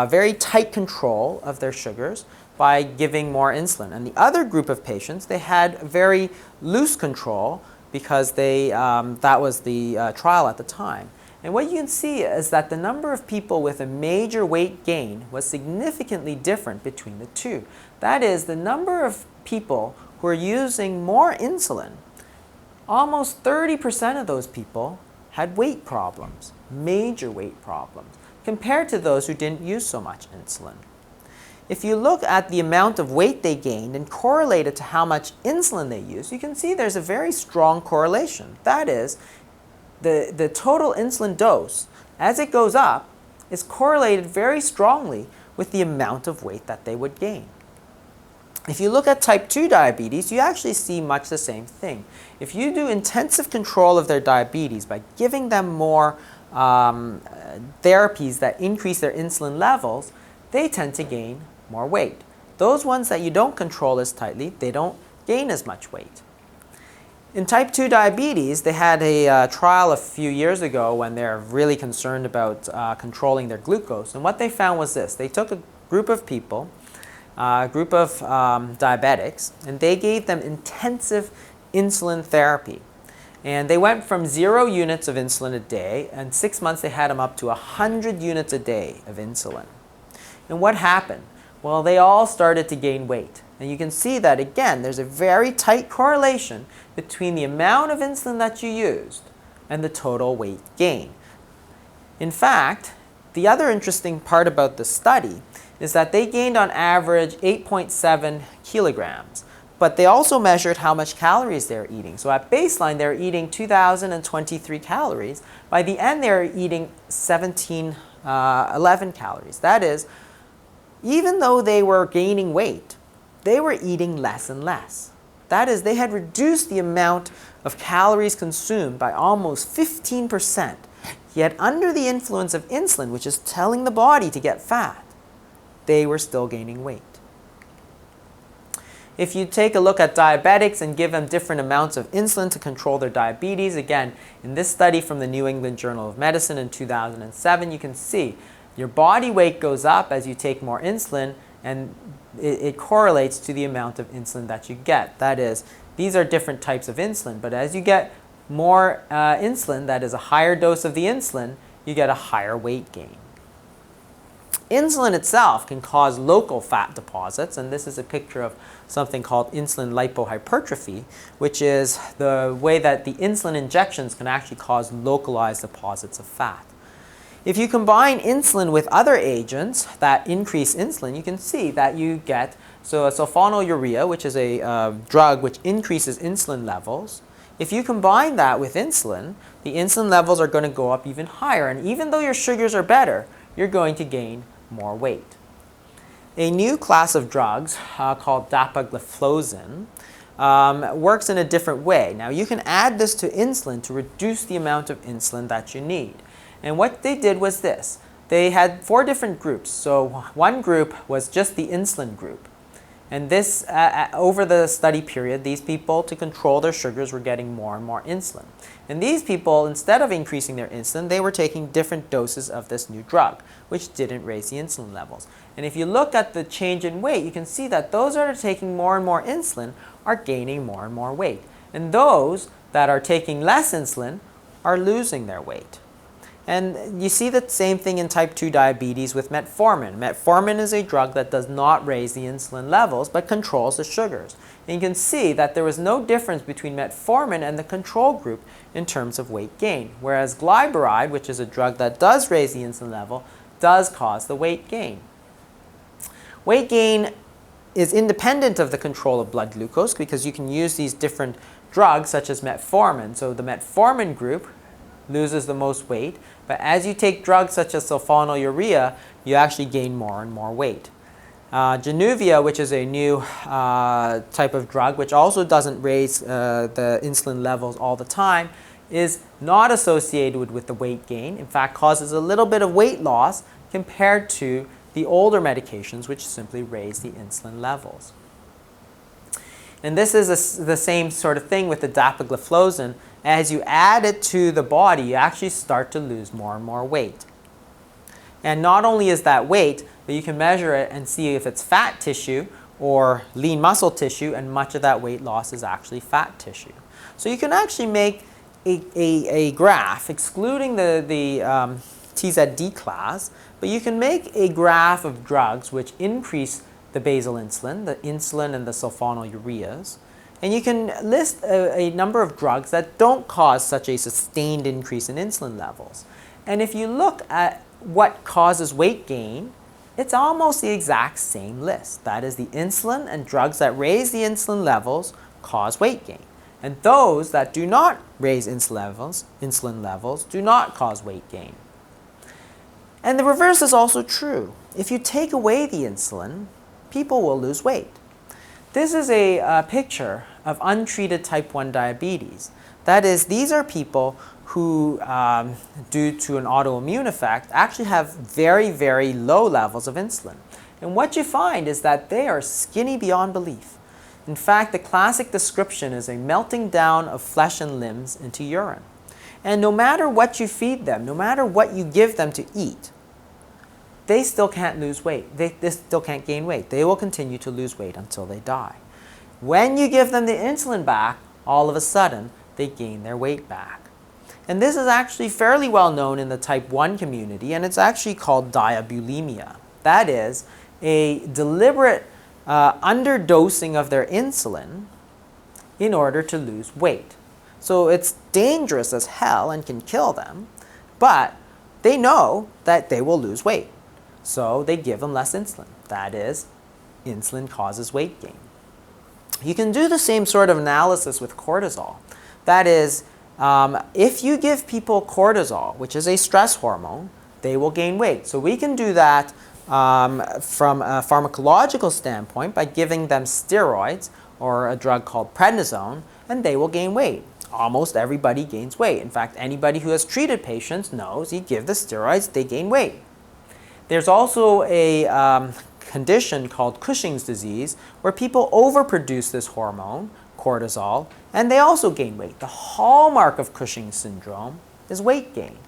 very tight control of their sugars by giving more insulin. And the other group of patients, they had very loose control because that was the trial at the time. And what you can see is that the number of people with a major weight gain was significantly different between the two. That is, the number of people who are using more insulin, almost 30% of those people had weight problems, major weight problems, compared to those who didn't use so much insulin. If you look at the amount of weight they gained and correlate it to how much insulin they use, you can see there's a very strong correlation. That is, the total insulin dose, as it goes up, is correlated very strongly with the amount of weight that they would gain. If you look at type 2 diabetes, you actually see much the same thing. If you do intensive control of their diabetes by giving them more therapies that increase their insulin levels, they tend to gain more weight. Those ones that you don't control as tightly, they don't gain as much weight. In type 2 diabetes, they had a trial a few years ago when they're really concerned about controlling their glucose. And what they found was this. They took a group of people, a group of diabetics, and they gave them intensive insulin therapy. And they went from 0 units of insulin a day, and 6 months they had them up to 100 units a day of insulin. And what happened? Well, they all started to gain weight. And you can see that, again, there's a very tight correlation between the amount of insulin that you used and the total weight gain. In fact, the other interesting part about the study is that they gained on average 8.7 kilograms, but they also measured how much calories they're eating. So at baseline, they're eating 2,023 calories. By the end, they're eating 1,711 calories. That is, even though they were gaining weight, they were eating less and less. That is, they had reduced the amount of calories consumed by almost 15%, yet under the influence of insulin, which is telling the body to get fat, they were still gaining weight. If you take a look at diabetics and give them different amounts of insulin to control their diabetes, again, in this study from the New England Journal of Medicine in 2007, you can see your body weight goes up as you take more insulin, and it correlates to the amount of insulin that you get. That is, these are different types of insulin, but as you get more insulin, that is a higher dose of the insulin, you get a higher weight gain. Insulin itself can cause local fat deposits, and this is a picture of something called insulin lipohypertrophy, which is the way that the insulin injections can actually cause localized deposits of fat. If you combine insulin with other agents that increase insulin, you can see that you get sulfonylurea, which is a drug which increases insulin levels. If you combine that with insulin, the insulin levels are going to go up even higher. And even though your sugars are better, you're going to gain more weight. A new class of drugs called dapagliflozin works in a different way. Now, you can add this to insulin to reduce the amount of insulin that you need. And what they did was this. They had 4 different groups. So one group was just the insulin group. And this, over the study period, these people, to control their sugars, were getting more and more insulin. And these people, instead of increasing their insulin, they were taking different doses of this new drug, which didn't raise the insulin levels. And if you look at the change in weight, you can see that those that are taking more and more insulin are gaining more and more weight. And those that are taking less insulin are losing their weight. And you see the same thing in type 2 diabetes with metformin. Metformin is a drug that does not raise the insulin levels but controls the sugars. And you can see that there was no difference between metformin and the control group in terms of weight gain, whereas glyburide, which is a drug that does raise the insulin level, does cause the weight gain. Weight gain is independent of the control of blood glucose because you can use these different drugs such as metformin. So the metformin group loses the most weight, but as you take drugs such as sulfonylurea, you actually gain more and more weight. Januvia, which is a new type of drug, which also doesn't raise the insulin levels all the time, is not associated with the weight gain. In fact, causes a little bit of weight loss compared to the older medications, which simply raise the insulin levels. And this is the same sort of thing with the dapagliflozin. As you add it to the body, you actually start to lose more and more weight. And not only is that weight, but you can measure it and see if it's fat tissue or lean muscle tissue, and much of that weight loss is actually fat tissue. So you can actually make a graph, excluding the TZD class, but you can make a graph of drugs which increase the basal insulin, the insulin and the sulfonylureas, and you can list a number of drugs that don't cause such a sustained increase in insulin levels. And if you look at what causes weight gain, it's almost the exact same list. That is, the insulin and drugs that raise the insulin levels cause weight gain. And those that do not raise insulin levels do not cause weight gain. And the reverse is also true. If you take away the insulin, people will lose weight. This is a picture of untreated type 1 diabetes. That is, these are people who, due to an autoimmune effect, actually have very, very low levels of insulin. And what you find is that they are skinny beyond belief. In fact, the classic description is a melting down of flesh and limbs into urine. And no matter what you feed them, no matter what you give them to eat, they still can't lose weight. They still can't gain weight. They will continue to lose weight until they die. When you give them the insulin back, all of a sudden, they gain their weight back. And this is actually fairly well known in the type 1 community, and it's actually called diabulimia. That is a deliberate underdosing of their insulin in order to lose weight. So it's dangerous as hell and can kill them, but they know that they will lose weight. So they give them less insulin. That is, insulin causes weight gain. You can do the same sort of analysis with cortisol. That is, if you give people cortisol, which is a stress hormone, they will gain weight. So we can do that from a pharmacological standpoint by giving them steroids or a drug called prednisone, and they will gain weight. Almost everybody gains weight. In fact, anybody who has treated patients knows you give the steroids, they gain weight. There's also a condition called Cushing's disease where people overproduce this hormone, cortisol, and they also gain weight. The hallmark of Cushing's syndrome is weight gain.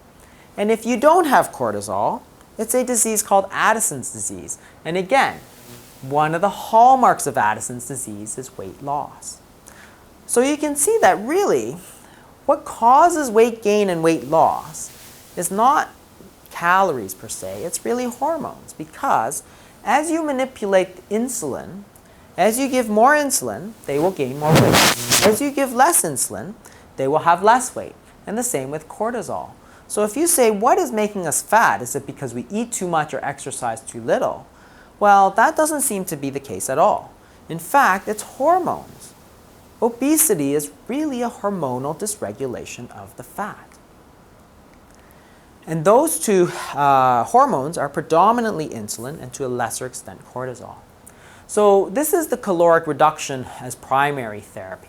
And if you don't have cortisol, it's a disease called Addison's disease. And again, one of the hallmarks of Addison's disease is weight loss. So you can see that really what causes weight gain and weight loss is not calories per se, it's really hormones, because as you manipulate insulin, as you give more insulin, they will gain more weight. As you give less insulin, they will have less weight. And the same with cortisol. So if you say, what is making us fat? Is it because we eat too much or exercise too little? Well, that doesn't seem to be the case at all. In fact, it's hormones. Obesity is really a hormonal dysregulation of the fat. And those two hormones are predominantly insulin and to a lesser extent cortisol. So this is the caloric reduction as primary therapy,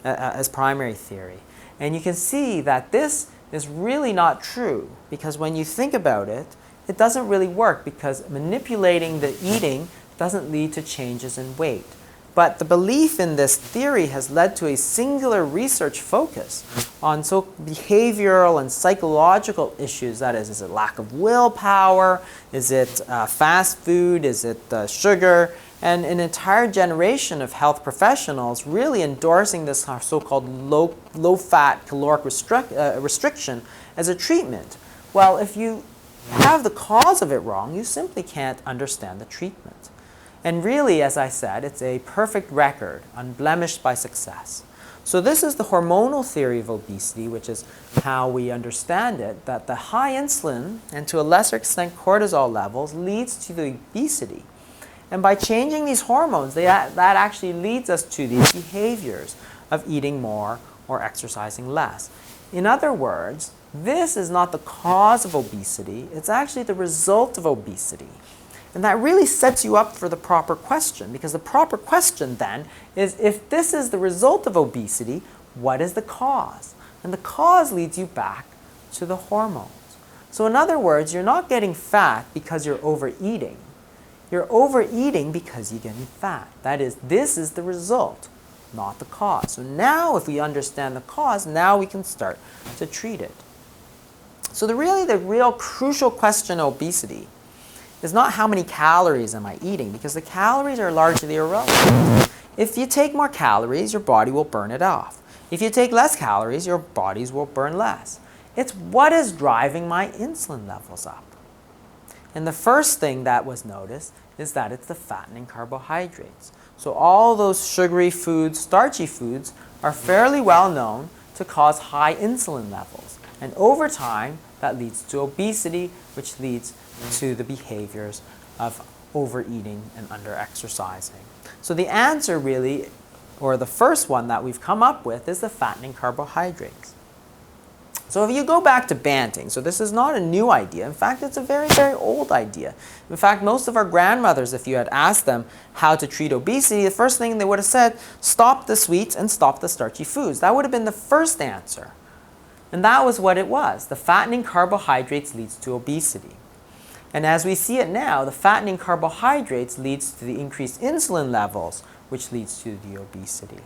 as primary theory. And you can see that this is really not true, because when you think about it, it doesn't really work, because manipulating the eating doesn't lead to changes in weight. But the belief in this theory has led to a singular research focus on behavioral and psychological issues. That is it lack of willpower? Is it fast food? Is it sugar? And an entire generation of health professionals really endorsing this so-called low-fat caloric restriction as a treatment. Well, if you have the cause of it wrong, you simply can't understand the treatment. And really, as I said, it's a perfect record, unblemished by success. So this is the hormonal theory of obesity, which is how we understand it, that the high insulin and to a lesser extent cortisol levels leads to the obesity. And by changing these hormones, that actually leads us to these behaviors of eating more or exercising less. In other words, this is not the cause of obesity, it's actually the result of obesity. And that really sets you up for the proper question, because the proper question then is, if this is the result of obesity, what is the cause? And the cause leads you back to the hormones. So in other words, you're not getting fat because you're overeating. You're overeating because you're getting fat. That is, this is the result, not the cause. So now if we understand the cause, now we can start to treat it. So the real crucial question of obesity is not how many calories am I eating, because the calories are largely irrelevant. If you take more calories, your body will burn it off. If you take less calories, your bodies will burn less. It's what is driving my insulin levels up. And the first thing that was noticed is that it's the fattening carbohydrates. So all those sugary foods, starchy foods, are fairly well known to cause high insulin levels. And over time, that leads to obesity, which leads to the behaviors of overeating and underexercising. So the answer really, or the first one that we've come up with, is the fattening carbohydrates. So if you go back to Banting, so this is not a new idea. In fact, it's a very, very old idea. In fact, most of our grandmothers, if you had asked them how to treat obesity, the first thing they would have said, stop the sweets and stop the starchy foods. That would have been the first answer. And that was what it was. The fattening carbohydrates leads to obesity. And as we see it now, the fattening carbohydrates leads to the increased insulin levels, which leads to the obesity.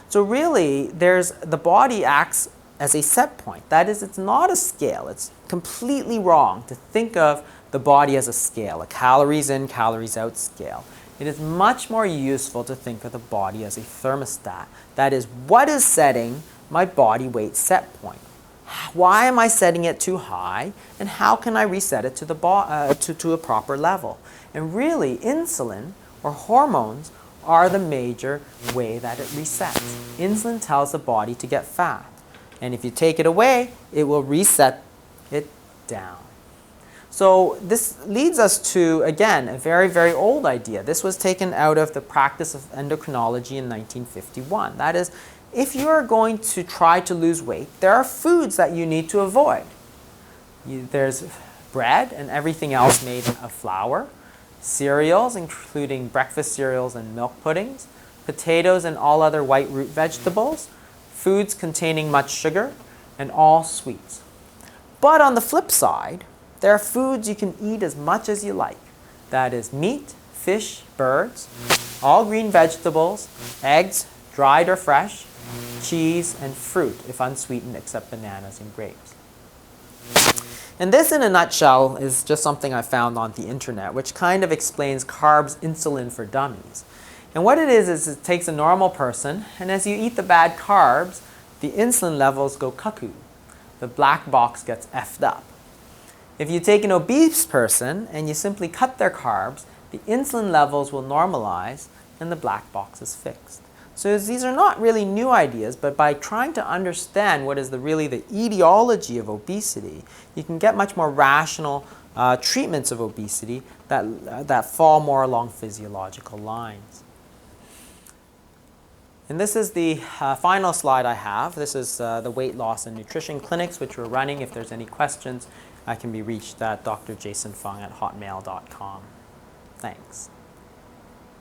So really, the body acts as a set point. That is, it's not a scale. It's completely wrong to think of the body as a scale, a calories in, calories out scale. It is much more useful to think of the body as a thermostat. That is, what is setting my body weight set point? Why am I setting it too high? And how can I reset it to a proper level? And really, insulin or hormones are the major way that it resets. Insulin tells the body to get fat. And if you take it away, it will reset it down. So this leads us to, again, a very, very old idea. This was taken out of the practice of endocrinology in 1951. That is, if you are going to try to lose weight, there are foods that you need to avoid. There's bread and everything else made of flour, cereals, including breakfast cereals and milk puddings, potatoes and all other white root vegetables, foods containing much sugar, and all sweets. But on the flip side, there are foods you can eat as much as you like. That is meat, fish, birds, all green vegetables, eggs, dried or fresh, cheese, and fruit, if unsweetened, except bananas and grapes. And this, in a nutshell, is just something I found on the internet, which kind of explains carbs insulin for dummies. And what it is it takes a normal person, and as you eat the bad carbs, the insulin levels go cuckoo. The black box gets effed up. If you take an obese person and you simply cut their carbs, the insulin levels will normalize and the black box is fixed. So these are not really new ideas, but by trying to understand what is really the etiology of obesity, you can get much more rational treatments of obesity that fall more along physiological lines. And this is the final slide I have. This is the weight loss and nutrition clinics, which we're running. If there's any questions, I can be reached at drjasonfung@hotmail.com. Thanks.